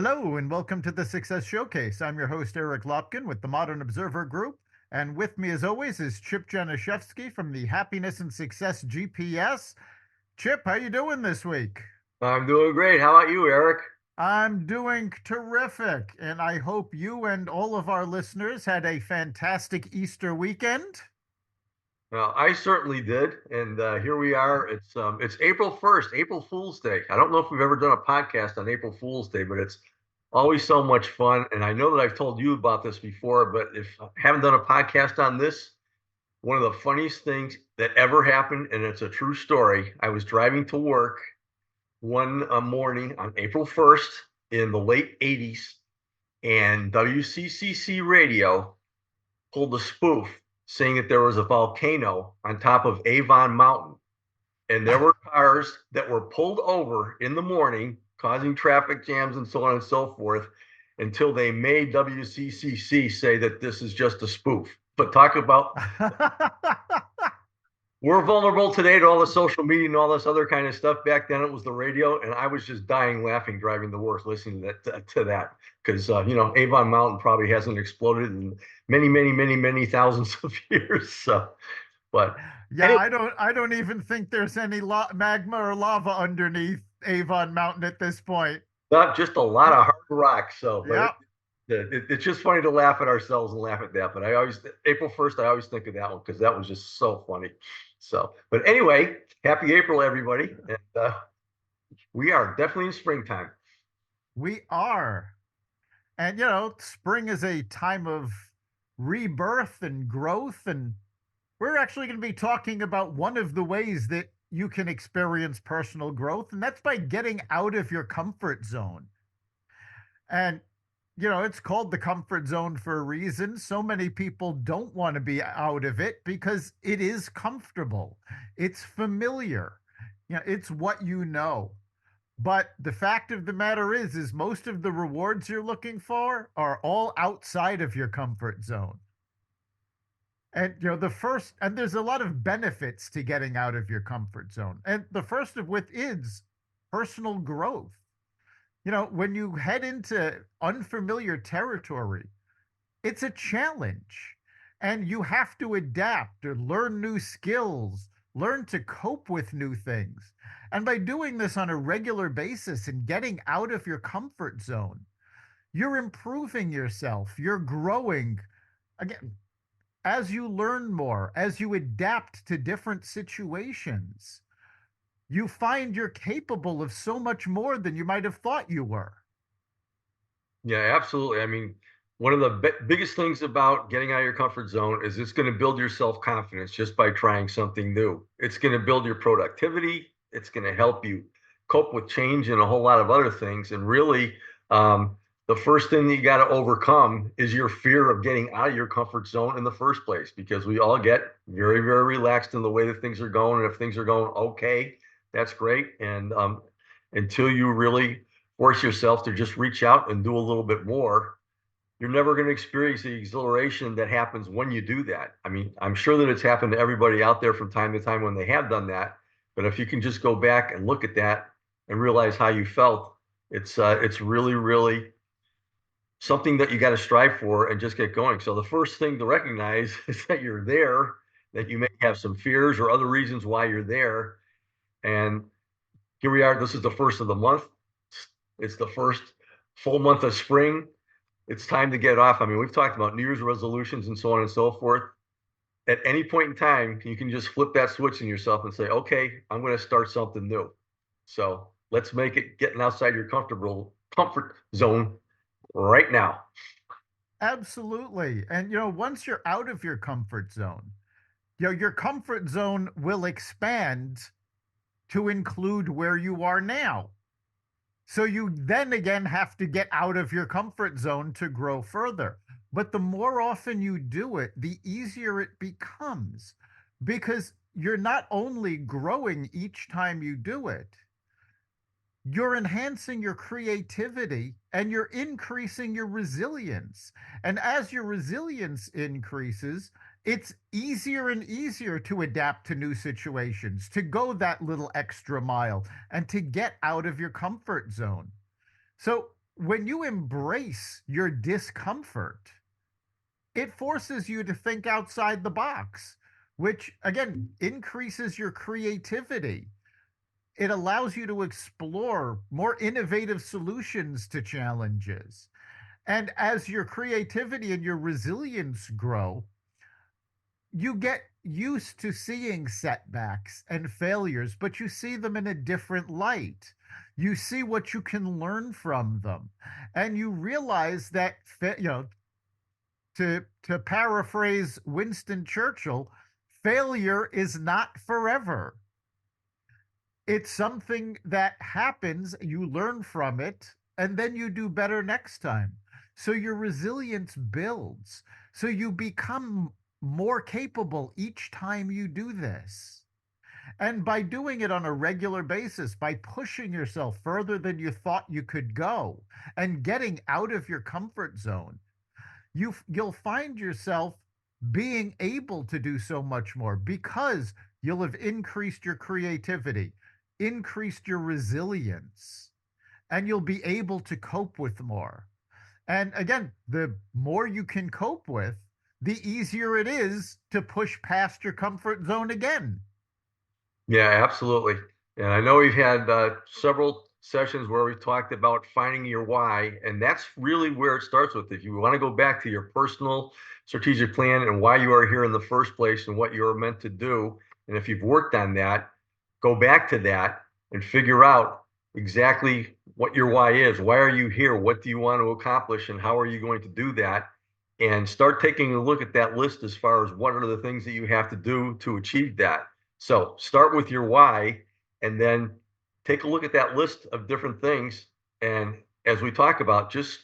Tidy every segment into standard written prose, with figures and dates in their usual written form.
Hello, and welcome to the Success Showcase. I'm your host, Eric Lopkin with the Modern Observer Group. And with me, as always, is Chip Janiszewski from the Happiness and Success GPS. Chip, how you doing this week? I'm doing great. How about you, Eric? I'm doing terrific, and I hope you and all of our listeners had a fantastic Easter weekend. Well, I certainly did, and here we are. It's April 1st, April Fool's Day. I don't know if we've ever done a podcast on April Fool's Day, but it's always so much fun. And I know that I've told you about this before, but if I haven't done a podcast on this, one of the funniest things that ever happened, and it's a true story. I was driving to work one morning on April 1st in the late 80s, and WCCC radio pulled a spoof saying that there was a volcano on top of Avon Mountain. And there were cars that were pulled over in the morning, causing traffic jams and so on and so forth, until they made WCCC say that this is just a spoof. But talk about, we're vulnerable today to all the social media and all this other kind of stuff. Back then, it was the radio, and I was just dying laughing driving to work listening to that because Avon Mountain probably hasn't exploded in many thousands of years. So, but Yeah, anyway, I don't even think there's any magma or lava underneath Avon Mountain at this point. not just a lot of hard rock. So, but Yeah. it's just funny to laugh at ourselves and laugh at that. But I always April 1st, I always think of that one because that was just so funny. So, but anyway, happy April, everybody, and we are definitely in springtime. We are. And, spring is a time of rebirth and growth. And we're actually going to be talking about one of the ways that you can experience personal growth, and that's by getting out of your comfort zone. And, it's called the comfort zone for a reason. So many people don't want to be out of it because it is comfortable, it's familiar, it's what you know. But the fact of the matter is most of the rewards you're looking for are all outside of your comfort zone. And the first, and there's a lot of benefits to getting out of your comfort zone. And the first of which is personal growth. When you head into unfamiliar territory, it's a challenge. And you have to adapt or learn new skills, learn to cope with new things. And by doing this on a regular basis and getting out of your comfort zone, you're improving yourself, you're growing. Again, as you learn more, as you adapt to different situations, you find you're capable of so much more than you might have thought you were. Yeah, absolutely. I mean, one of the biggest things about getting out of your comfort zone is it's going to build your self-confidence just by trying something new. It's going to build your productivity. It's going to help you cope with change and a whole lot of other things. And really, the first thing that you got to overcome is your fear of getting out of your comfort zone in the first place, because we all get very relaxed in the way that things are going. And if things are going okay, that's great. And until you really force yourself to just reach out and do a little bit more, you're never going to experience the exhilaration that happens when you do that. I mean, I'm sure that it's happened to everybody out there from time to time when they have done that. But if you can just go back and look at that and realize how you felt, it's really something that you got to strive for and just get going. So the first thing to recognize is that you're there, that you may have some fears or other reasons why you're there. And here we are. This is the first of the month. It's the first full month of spring. It's time to get off. I mean, we've talked about New Year's resolutions and so on and so forth. At any point in time, you can just flip that switch in yourself and say, okay, I'm going to start something new. So let's make it getting outside your comfort zone right now. Absolutely. And, once you're out of your comfort zone, your comfort zone will expand to include where you are now. So you then again have to get out of your comfort zone to grow further. But the more often you do it, the easier it becomes because you're not only growing each time you do it, you're enhancing your creativity and you're increasing your resilience. And as your resilience increases, it's easier and easier to adapt to new situations, to go that little extra mile, and to get out of your comfort zone. So, when you embrace your discomfort, it forces you to think outside the box, which again increases your creativity. It allows you to explore more innovative solutions to challenges. And as your creativity and your resilience grow, you get used to seeing setbacks and failures, but you see them in a different light. You see what you can learn from them. And you realize that, to paraphrase Winston Churchill, failure is not forever. It's something that happens, you learn from it, and then you do better next time. So your resilience builds. So you become more capable each time you do this. And by doing it on a regular basis, by pushing yourself further than you thought you could go and getting out of your comfort zone, you'll find yourself being able to do so much more because you'll have increased your creativity, increased your resilience, and you'll be able to cope with more. And again, the more you can cope with, the easier it is to push past your comfort zone again. Yeah, absolutely. And I know we've had several sessions where we've talked about finding your why, and that's really where it starts with. If you want to go back to your personal strategic plan and why you are here in the first place and what you are meant to do, and if you've worked on that, go back to that and figure out exactly what your why is. Why are you here? What do you want to accomplish, and how are you going to do that? And start taking a look at that list as far as what are the things that you have to do to achieve that. So start with your why and then take a look at that list of different things. And as we talk about, just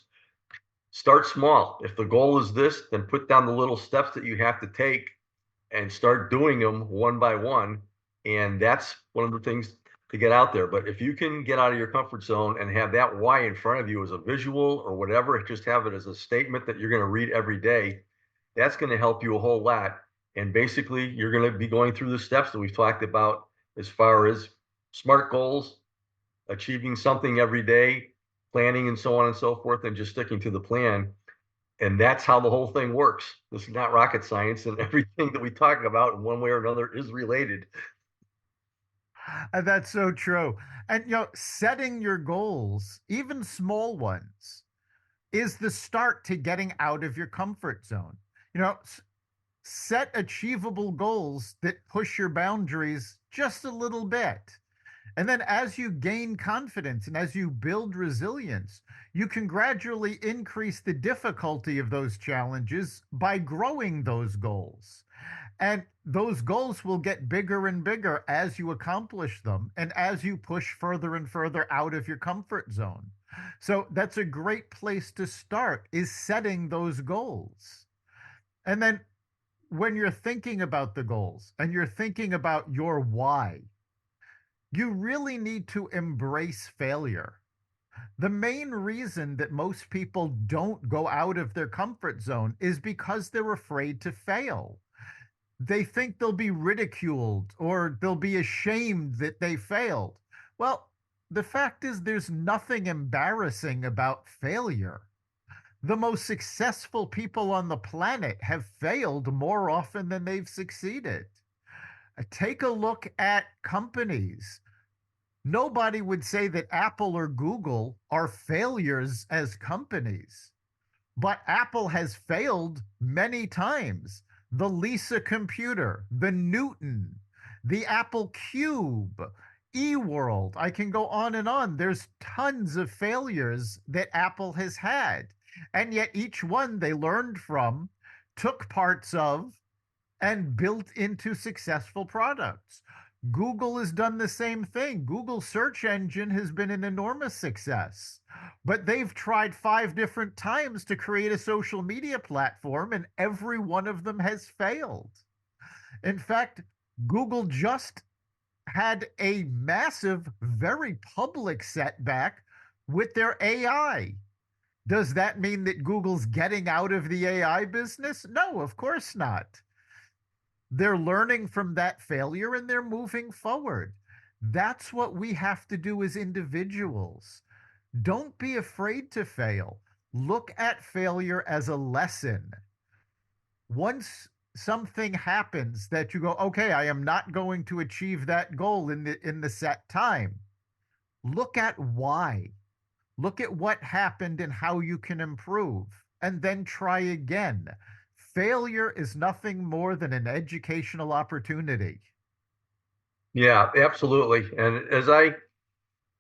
start small. If the goal is this, then put down the little steps that you have to take and start doing them one by one. And that's one of the things to get out there. But if you can get out of your comfort zone and have that why in front of you as a visual or whatever, just have it as a statement that you're going to read every day, that's going to help you a whole lot. And basically, you're going to be going through the steps that we've talked about as far as SMART goals, achieving something every day, planning, and so on and so forth, and just sticking to the plan. And that's how the whole thing works. This is not rocket science, and everything that we talk about in one way or another is related. And that's so true. And setting your goals, even small ones, is the start to getting out of your comfort zone. You know, set achievable goals that push your boundaries just a little bit. And then as you gain confidence and as you build resilience, you can gradually increase the difficulty of those challenges by growing those goals. And those goals will get bigger and bigger as you accomplish them and as you push further and further out of your comfort zone. So that's a great place to start, is setting those goals. And then when you're thinking about the goals and you're thinking about your why, you really need to embrace failure. The main reason that most people don't go out of their comfort zone is because they're afraid to fail. They think they'll be ridiculed or they'll be ashamed that they failed. Well, the fact is, there's nothing embarrassing about failure. The most successful people on the planet have failed more often than they've succeeded. Take a look at companies. Nobody would say that Apple or Google are failures as companies, but Apple has failed many times. The Lisa computer, the Newton, the Apple Cube, eWorld. I can go on and on. There's tons of failures that Apple has had. And yet each one they learned from, took parts of, and built into successful products. Google has done the same thing. Google search engine has been an enormous success, but they've tried 5 different times to create a social media platform, and every one of them has failed. In fact, Google just had a massive, very public setback with their AI. Does that mean that Google's getting out of the AI business? No, of course not. They're learning from that failure and they're moving forward. That's what we have to do as individuals. Don't be afraid to fail. Look at failure as a lesson. Once something happens that you go, okay, I am not going to achieve that goal in the set time. Look at why. Look at what happened and how you can improve, and then try again. Failure is nothing more than an educational opportunity. Yeah, absolutely. And as I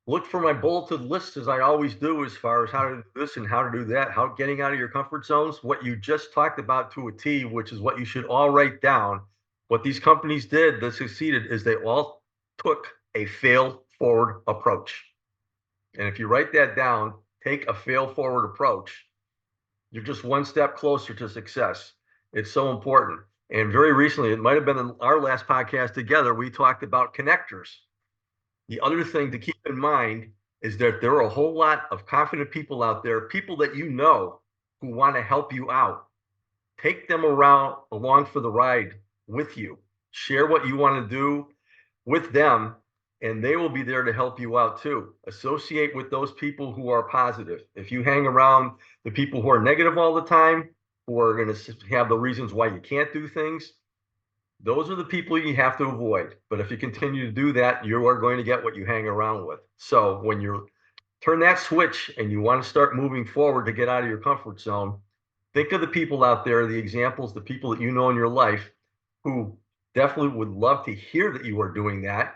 look for my bulleted list, as I always do, as far as how to do this and how to do that, how getting out of your comfort zones, what you just talked about to a T, which is what you should all write down. What these companies did that succeeded is they all took a fail forward approach. And if you write that down, take a fail forward approach, you're just one step closer to success. It's so important. And very recently, it might have been in our last podcast together, we talked about connectors. The other thing to keep in mind is that there are a whole lot of confident people out there, people that you know who want to help you out. Take them around along for the ride with you. Share what you want to do with them, and they will be there to help you out too. Associate with those people who are positive. If you hang around the people who are negative all the time, who are going to have the reasons why you can't do things, those are the people you have to avoid. But if you continue to do that, you are going to get what you hang around with. So when you turn that switch and you want to start moving forward to get out of your comfort zone, think of the people out there, the examples, the people that you know in your life who definitely would love to hear that you are doing that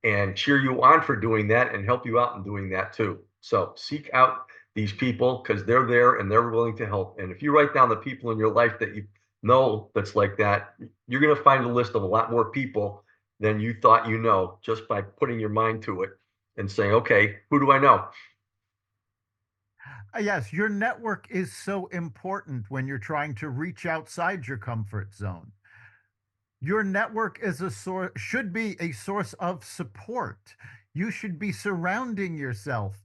and cheer you on for doing that and help you out in doing that too. So seek out these people because they're there and they're willing to help. And if you write down the people in your life that you know that's like that, you're going to find a list of a lot more people than you thought you know just by putting your mind to it and saying, okay, who do I know? Yes, your network is so important when you're trying to reach outside your comfort zone. Your network is a source, should be a source of support. You should be surrounding yourself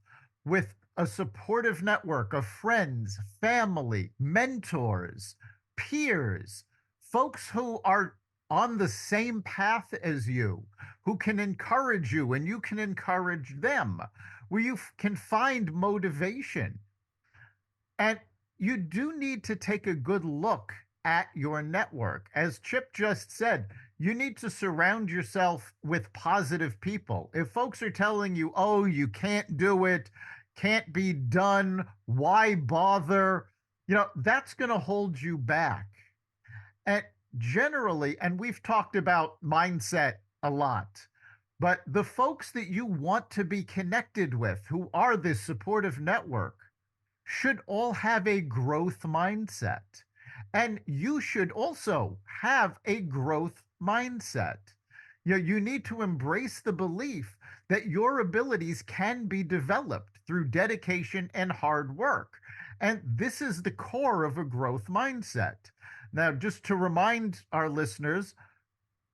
with a supportive network of friends, family, mentors, peers, folks who are on the same path as you, who can encourage you and you can encourage them, where you can find motivation. And you do need to take a good look at your network. As Chip just said, you need to surround yourself with positive people. If folks are telling you, oh, you can't do it, can't be done, why bother? That's going to hold you back. And generally, and we've talked about mindset a lot, but the folks that you want to be connected with, who are this supportive network, should all have a growth mindset. And you should also have a growth mindset. You need to embrace the belief that your abilities can be developed through dedication and hard work. And this is the core of a growth mindset. Now, just to remind our listeners,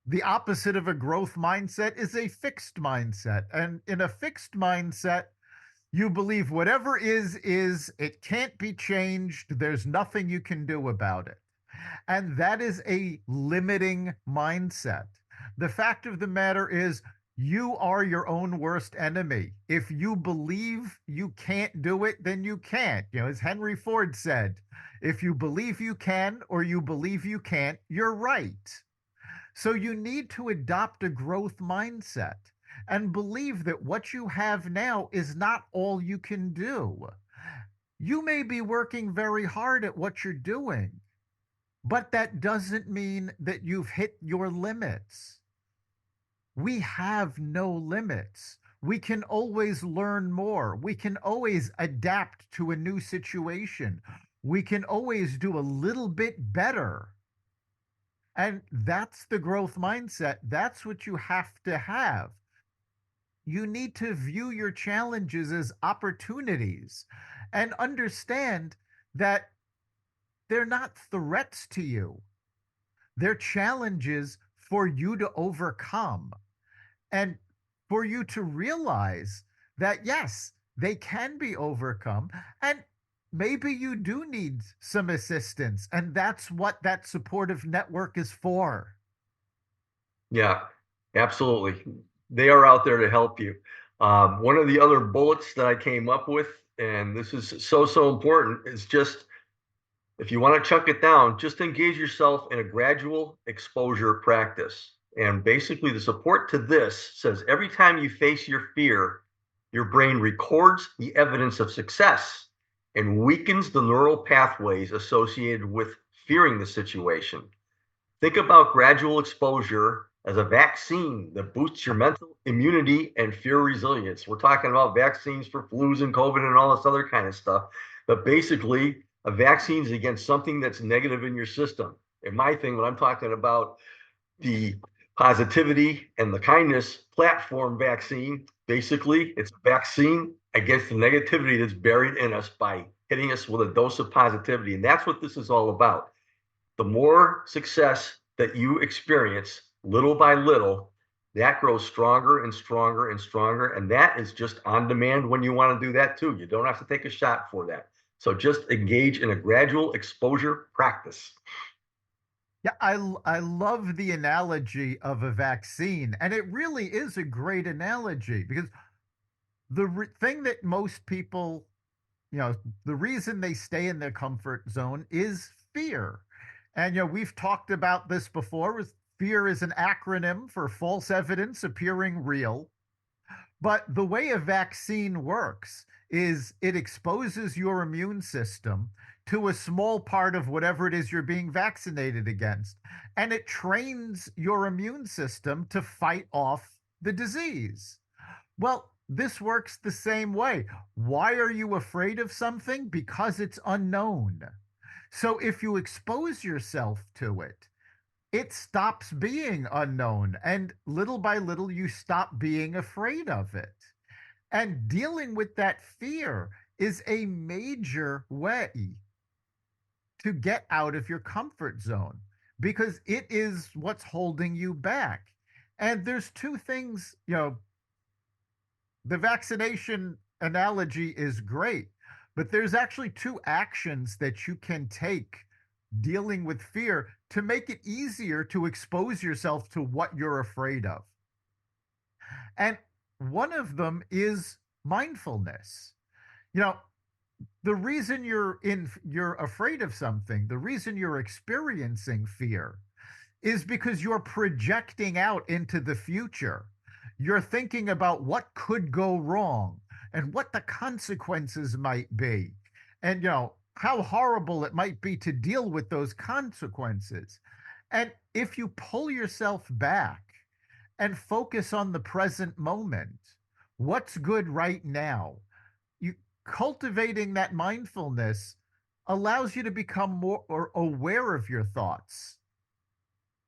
the opposite of a growth mindset is a fixed mindset. And in a fixed mindset, you believe whatever is, it can't be changed, there's nothing you can do about it. And that is a limiting mindset. The fact of the matter is, you are your own worst enemy. If you believe you can't do it, then you can't. As Henry Ford said, if you believe you can or you believe you can't, you're right. So you need to adopt a growth mindset and believe that what you have now is not all you can do. You may be working very hard at what you're doing, but that doesn't mean that you've hit your limits. We have no limits. We can always learn more. We can always adapt to a new situation. We can always do a little bit better. And that's the growth mindset. That's what you have to have. You need to view your challenges as opportunities and understand that they're not threats to you. They're challenges for you to overcome and for you to realize that, yes, they can be overcome. And maybe you do need some assistance. And that's what that supportive network is for. Yeah, absolutely. They are out there to help you. One of the other bullets that I came up with, and this is so important, is just if you want to chunk it down, just engage yourself in a gradual exposure practice. And basically, the support to this says every time you face your fear, your brain records the evidence of success and weakens the neural pathways associated with fearing the situation. Think about gradual exposure as a vaccine that boosts your mental immunity and fear resilience. We're talking about vaccines for flus and COVID and all this other kind of stuff. But basically, a vaccine is against something that's negative in your system. And my thing, when I'm talking about the positivity and the kindness platform vaccine, basically, it's a vaccine against the negativity that's buried in us by hitting us with a dose of positivity. And that's what this is all about. The more success that you experience little by little, that grows stronger and stronger and stronger. And that is just on demand when you want to do that too. You don't have to take a shot for that. So just engage in a gradual exposure practice. Yeah, I love the analogy of a vaccine, and it really is a great analogy because thing that most people, you know, the reason they stay in their comfort zone is fear. And we've talked about this before. Fear is an acronym for false evidence appearing real. But the way a vaccine works is it exposes your immune system to a small part of whatever it is you're being vaccinated against. And it trains your immune system to fight off the disease. Well, this works the same way. Why are you afraid of something? Because it's unknown. So if you expose yourself to it, it stops being unknown. And little by little, you stop being afraid of it. And dealing with that fear is a major way to get out of your comfort zone because it is what's holding you back. And there's two things, the vaccination analogy is great, but there's actually two actions that you can take dealing with fear to make it easier to expose yourself to what you're afraid of. And one of them is mindfulness. You know, the reason you're afraid of something, the reason you're experiencing fear is because you're projecting out into the future. You're thinking about what could go wrong and what the consequences might be. And how horrible it might be to deal with those consequences. And if you pull yourself back and focus on the present moment, what's good right now, you cultivating that mindfulness allows you to become more aware of your thoughts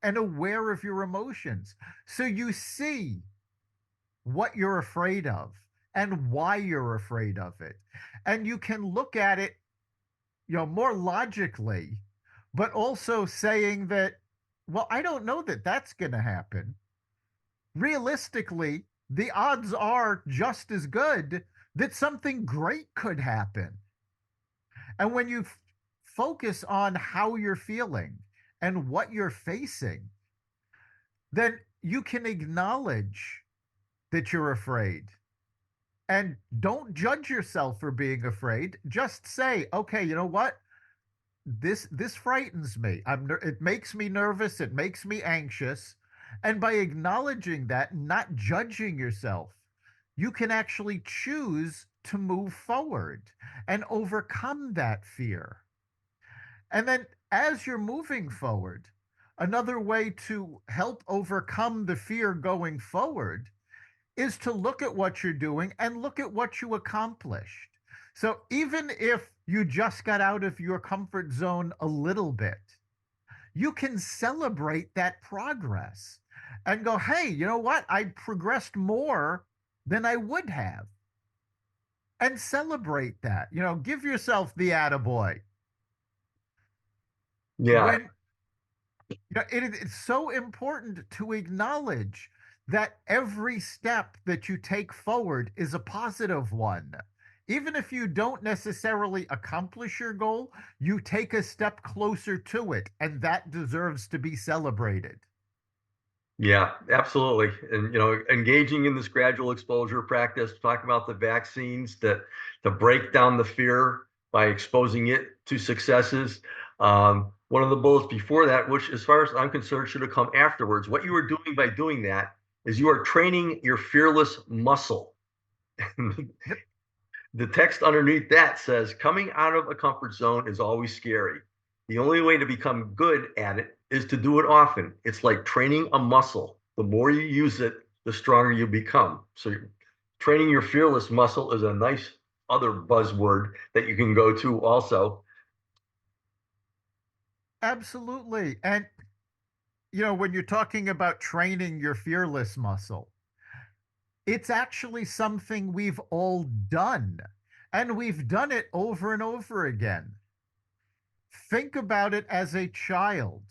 and aware of your emotions. So you see what you're afraid of and why you're afraid of it. And you can look at it, more logically, but also saying that, well, I don't know that that's going to happen. Realistically, the odds are just as good that something great could happen. And when you focus on how you're feeling and what you're facing, then you can acknowledge that you're afraid. And don't judge yourself for being afraid. Just say, okay, you know what? This frightens me. It makes me nervous. It makes me anxious. And by acknowledging that, not judging yourself, you can actually choose to move forward and overcome that fear. And then as you're moving forward, another way to help overcome the fear going forward is to look at what you're doing and look at what you accomplished. So even if you just got out of your comfort zone a little bit, you can celebrate that progress and go, hey, you know what? I progressed more than I would have. And celebrate that. Give yourself the attaboy. Yeah, When it's so important to acknowledge that every step that you take forward is a positive one. Even if you don't necessarily accomplish your goal, you take a step closer to it, and that deserves to be celebrated. Yeah, absolutely. And engaging in this gradual exposure practice, talk about the vaccines that to break down the fear by exposing it to successes. One of the bullets before that, which as far as I'm concerned, should have come afterwards. What you are doing by doing that is you are training your fearless muscle. Yep, The text underneath that says, coming out of a comfort zone is always scary. The only way to become good at it is to do it often. It's like training a muscle. The more you use it, the stronger you become. So, training your fearless muscle is a nice other buzzword that you can go to also. absolutely. And, when you're talking about training your fearless muscle, it's actually something we've all done. And we've done it over and over again. Think about it as a child.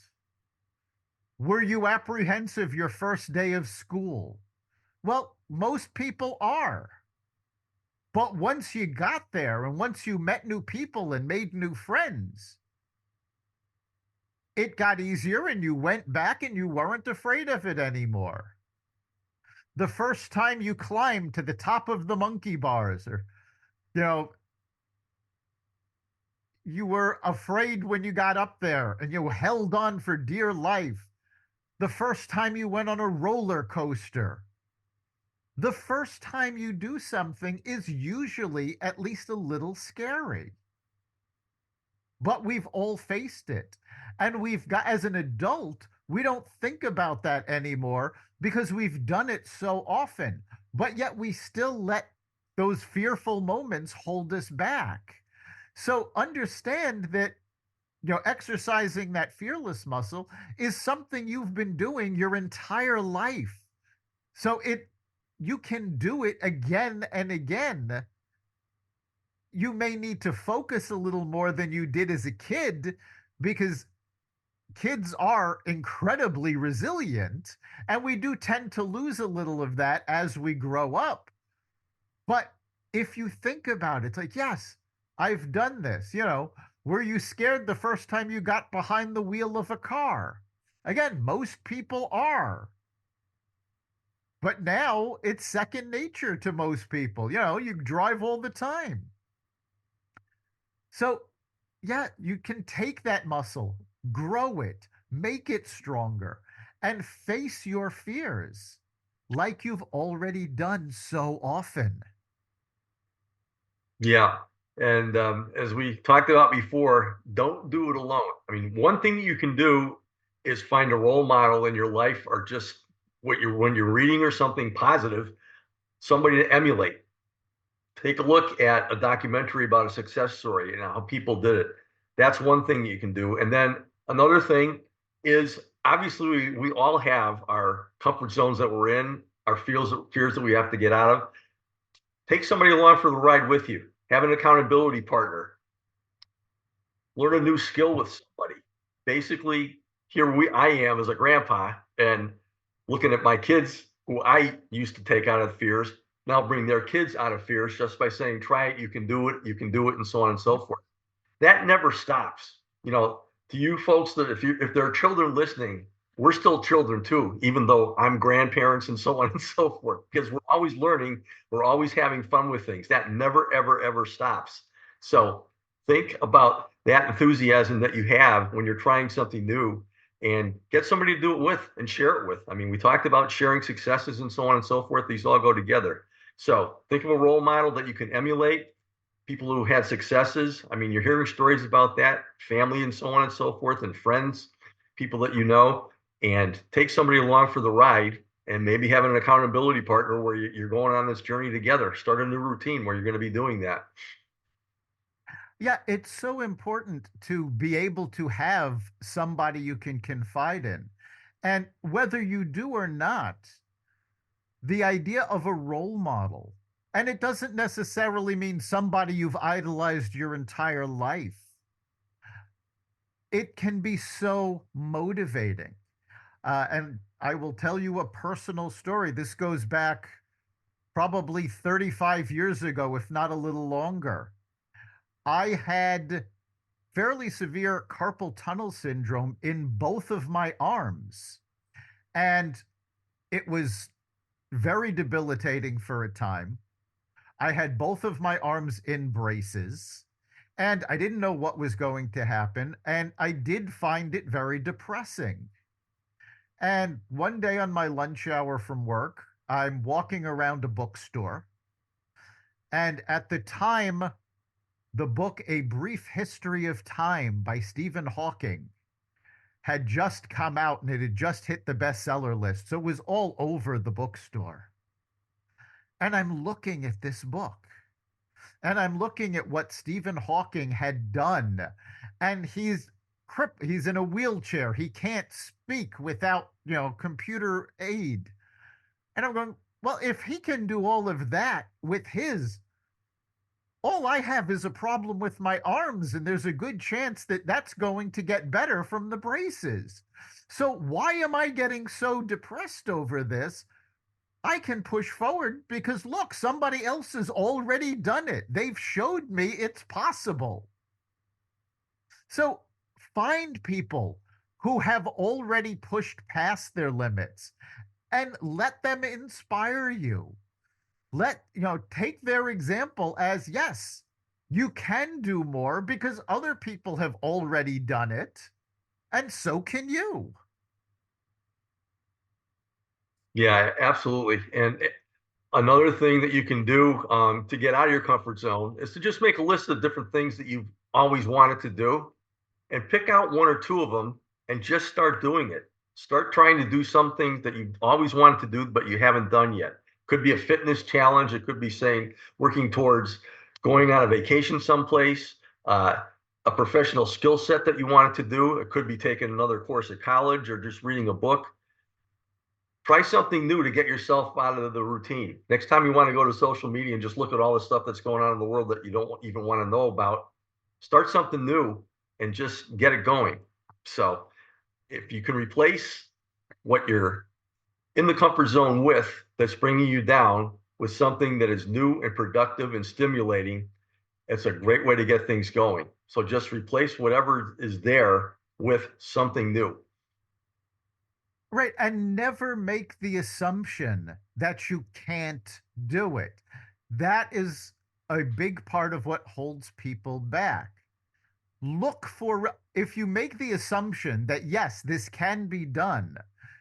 Were you apprehensive your first day of school? Well, most people are. But once you got there and once you met new people and made new friends, it got easier and you went back and you weren't afraid of it anymore. The first time you climbed to the top of the monkey bars, or, you know, you were afraid when you got up there and you held on for dear life. The first time you went on a roller coaster, the first time you do something is usually at least a little scary. But we've all faced it. And we've got, as an adult, we don't think about that anymore because we've done it so often. But yet we still let those fearful moments hold us back. So understand that, exercising that fearless muscle is something you've been doing your entire life. So you can do it again and again. You may need to focus a little more than you did as a kid because kids are incredibly resilient, and we do tend to lose a little of that as we grow up. But if you think about it, it's like, yes, I've done this. Were you scared the first time you got behind the wheel of a car? Again, most people are. But now it's second nature to most people. You drive all the time. So, yeah, you can take that muscle, grow it, make it stronger, and face your fears like you've already done so often. Yeah. And as we talked about before, don't do it alone. I mean, one thing that you can do is find a role model in your life or just when you're reading or something positive, somebody to emulate. Take a look at a documentary about a success story and how people did it. That's one thing you can do. And then another thing is obviously we all have our comfort zones that we're in, our fears that we have to get out of. Take somebody along for the ride with you. Have an accountability partner. Learn a new skill with somebody. Basically, here I am as a grandpa and looking at my kids who I used to take out of fears, now bring their kids out of fears just by saying, try it, you can do it, and so on and so forth. That never stops. To you folks that if there are children listening, we're still children too, even though I'm grandparents and so on and so forth, because we're always learning, we're always having fun with things. That never, ever, ever stops. So think about that enthusiasm that you have when you're trying something new and get somebody to do it with and share it with. I mean, we talked about sharing successes and so on and so forth. These all go together. So think of a role model that you can emulate, people who had successes. I mean, you're hearing stories about that, family and so on and so forth, and friends, people that you know, and take somebody along for the ride and maybe have an accountability partner where you're going on this journey together. Start a new routine where you're going to be doing that. Yeah, it's so important to be able to have somebody you can confide in. And whether you do or not, the idea of a role model, and it doesn't necessarily mean somebody you've idolized your entire life, it can be so motivating. And I will tell you a personal story. This goes back probably 35 years ago, if not a little longer. I had fairly severe carpal tunnel syndrome in both of my arms. And It was very debilitating for a time. I had both of my arms in braces, and I didn't know what was going to happen. And I did find it very depressing. And one day on my lunch hour from work, I'm walking around a bookstore. And at the time, the book A Brief History of Time by Stephen Hawking had just come out and it had just hit the bestseller list. So it was all over the bookstore. And I'm looking at this book and I'm looking at what Stephen Hawking had done. And he's in a wheelchair. He can't speak without, computer aid. And I'm going, well, if he can do all of that with his, all I have is a problem with my arms, and there's a good chance that that's going to get better from the braces. So why am I getting so depressed over this? I can push forward because look, somebody else has already done it. They've showed me it's possible. So find people who have already pushed past their limits and let them inspire you. Take their example as yes, you can do more because other people have already done it, and so can you. Yeah, absolutely. And another thing that you can do to get out of your comfort zone is to just make a list of different things that you've always wanted to do and pick out one or two of them and just start doing it. Start trying to do something that you've always wanted to do, but you haven't done yet. Could be a fitness challenge. It could be saying working towards going on a vacation someplace, a professional skill set that you wanted to do. It could be taking another course at college or just reading a book. Try something new to get yourself out of the routine. Next time you want to go to social media and just look at all the stuff that's going on in the world that you don't even want to know about, start something new and just get it going. So if you can replace what you're in the comfort zone with that's bringing you down with something that is new and productive and stimulating, it's a great way to get things going. So just replace whatever is there with something new. Right. And never make the assumption that you can't do it. That is a big part of what holds people back. Look for, if you make the assumption that yes, this can be done,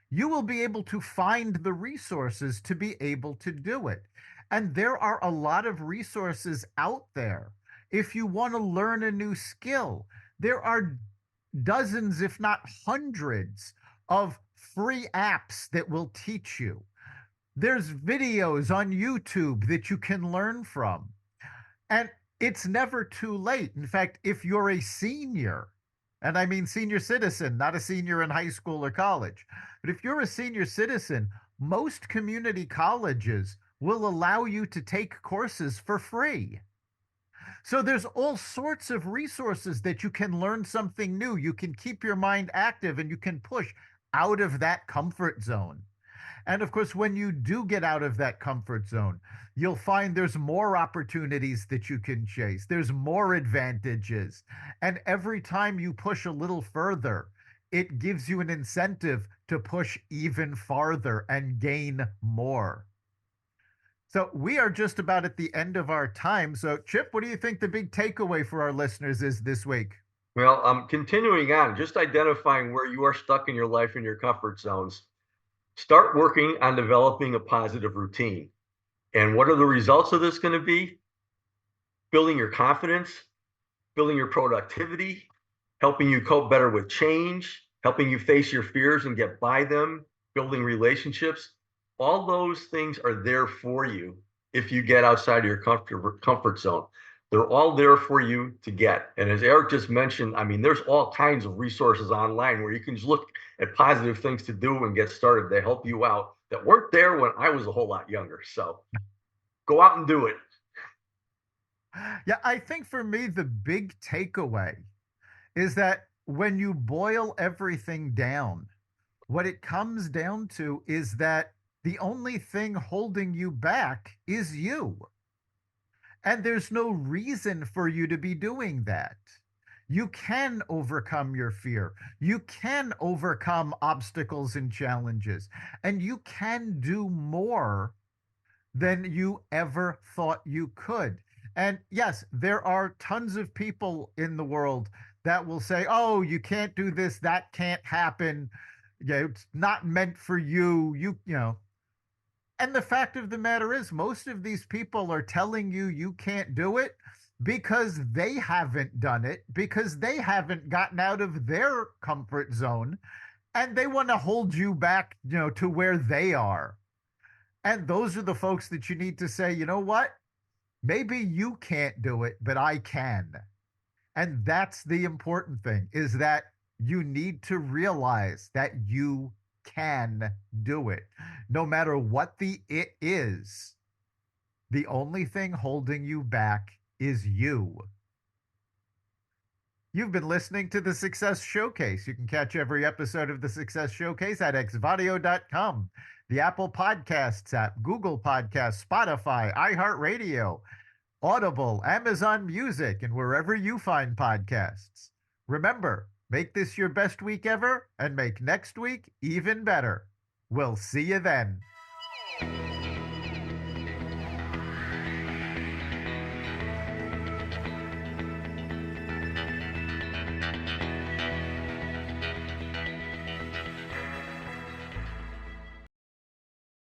you will be able to find the resources to be able to do it. And there are a lot of resources out there. If you want to learn a new skill, there are dozens, if not hundreds, of free apps that will teach you. There's videos on YouTube that you can learn from. And it's never too late. In fact, if you're a senior, and I mean senior citizen, not a senior in high school or college, but if you're a senior citizen, most community colleges will allow you to take courses for free. So there's all sorts of resources that you can learn something new. You can keep your mind active and you can push out of that comfort zone. And of course, when you do get out of that comfort zone, you'll find there's more opportunities that you can chase. There's more advantages. And every time you push a little further, it gives you an incentive to push even farther and gain more. So we are just about at the end of our time. So, Chip, what do you think the big takeaway for our listeners is this week? Well, continuing on, just identifying where you are stuck in your life in your comfort zones. Start working on developing a positive routine. And what are the results of this going to be? Building your confidence, building your productivity, helping you cope better with change, helping you face your fears and get by them, building relationships. All those things are there for you if you get outside of your comfort zone. They're all there for you to get. And as Eric just mentioned, I mean, there's all kinds of resources online where you can just look at positive things to do and get started. They help you out that weren't there when I was a whole lot younger. So go out and do it. Yeah, I think for me, the big takeaway is that when you boil everything down, what it comes down to is that the only thing holding you back is you. And there's no reason for you to be doing that. You can overcome your fear. You can overcome obstacles and challenges. And you can do more than you ever thought you could. And yes, there are tons of people in the world that will say, "Oh, you can't do this, that can't happen. Yeah, it's not meant for you." And the fact of the matter is, most of these people are telling you you can't do it because they haven't done it, because they haven't gotten out of their comfort zone, and they want to hold you back, to where they are. And those are the folks that you need to say, you know what? Maybe you can't do it, but I can. And that's the important thing, is that you need to realize that you can do it. No matter what the it is, the only thing holding you back is you. You've been listening to the Success Showcase. You can catch every episode of the Success Showcase at xvadio.com, the Apple Podcasts app, Google Podcasts, Spotify, iHeartRadio, Audible, Amazon Music, and wherever you find podcasts. Remember, make this your best week ever and make next week even better. We'll see you then.